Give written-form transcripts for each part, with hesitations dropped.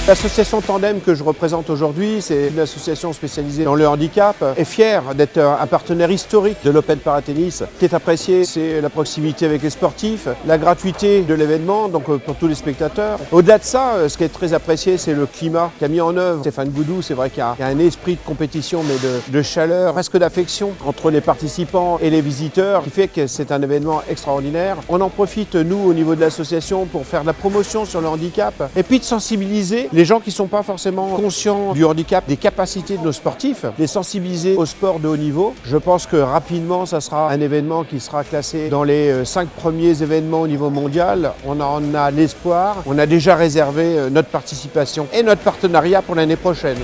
L'association Tandem que je représente aujourd'hui, c'est une association spécialisée dans le handicap, est fière d'être un partenaire historique de l'Open Paratennis. Ce qui est apprécié, c'est la proximité avec les sportifs, la gratuité de l'événement, donc pour tous les spectateurs. Au-delà de ça, ce qui est très apprécié, c'est le climat qu'a mis en œuvre Stéphane Goudou. C'est vrai qu'il y a un esprit de compétition, mais de chaleur, presque d'affection entre les participants et les visiteurs, qui fait que c'est un événement extraordinaire. On en profite, nous, au niveau de l'association, pour faire de la promotion sur le handicap, et puis de sensibiliser les gens qui ne sont pas forcément conscients du handicap, des capacités de nos sportifs, les sensibiliser au sport de haut niveau. Je pense que rapidement, ça sera un événement qui sera classé dans les 5 premiers événements au niveau mondial. On en a l'espoir. On a déjà réservé notre participation et notre partenariat pour l'année prochaine.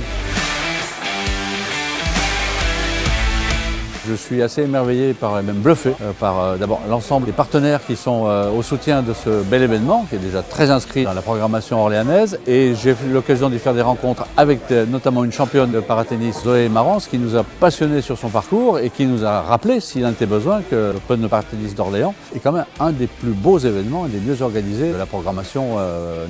Je suis assez émerveillé, même bluffé, par d'abord l'ensemble des partenaires qui sont au soutien de ce bel événement, qui est déjà très inscrit dans la programmation orléanaise. Et j'ai eu l'occasion d'y faire des rencontres avec notamment une championne de paratennis, Zoé Marance, qui nous a passionnés sur son parcours et qui nous a rappelé, s'il en était besoin, que l'Open de Paratennis d'Orléans est quand même un des plus beaux événements et des mieux organisés de la programmation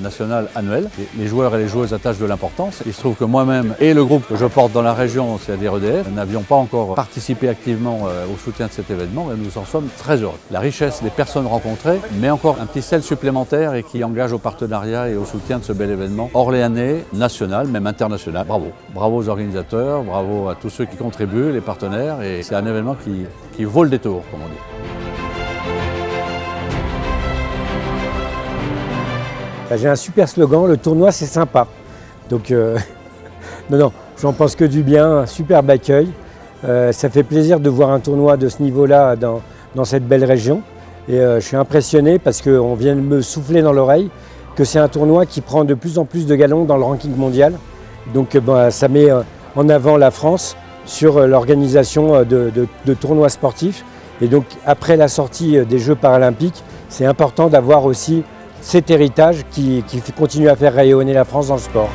nationale annuelle. Les joueurs et les joueuses attachent de l'importance. Il se trouve que moi-même et le groupe que je porte dans la région, c'est-à-dire EDF, n'avions pas encore participé activement au soutien de cet événement et nous en sommes très heureux. La richesse des personnes rencontrées met encore un petit sel supplémentaire et qui engage au partenariat et au soutien de ce bel événement orléanais, national, même international. Bravo. Bravo aux organisateurs, bravo à tous ceux qui contribuent, les partenaires, et c'est un événement qui vaut le détour, comme on dit. J'ai un super slogan, le tournoi c'est sympa. Donc non, j'en pense que du bien, un superbe accueil. Ça fait plaisir de voir un tournoi de ce niveau-là dans cette belle région. Et je suis impressionné parce qu'on vient de me souffler dans l'oreille que c'est un tournoi qui prend de plus en plus de galons dans le ranking mondial. Donc ça met en avant la France sur l'organisation de tournois sportifs. Et donc après la sortie des Jeux paralympiques, c'est important d'avoir aussi cet héritage qui continue à faire rayonner la France dans le sport.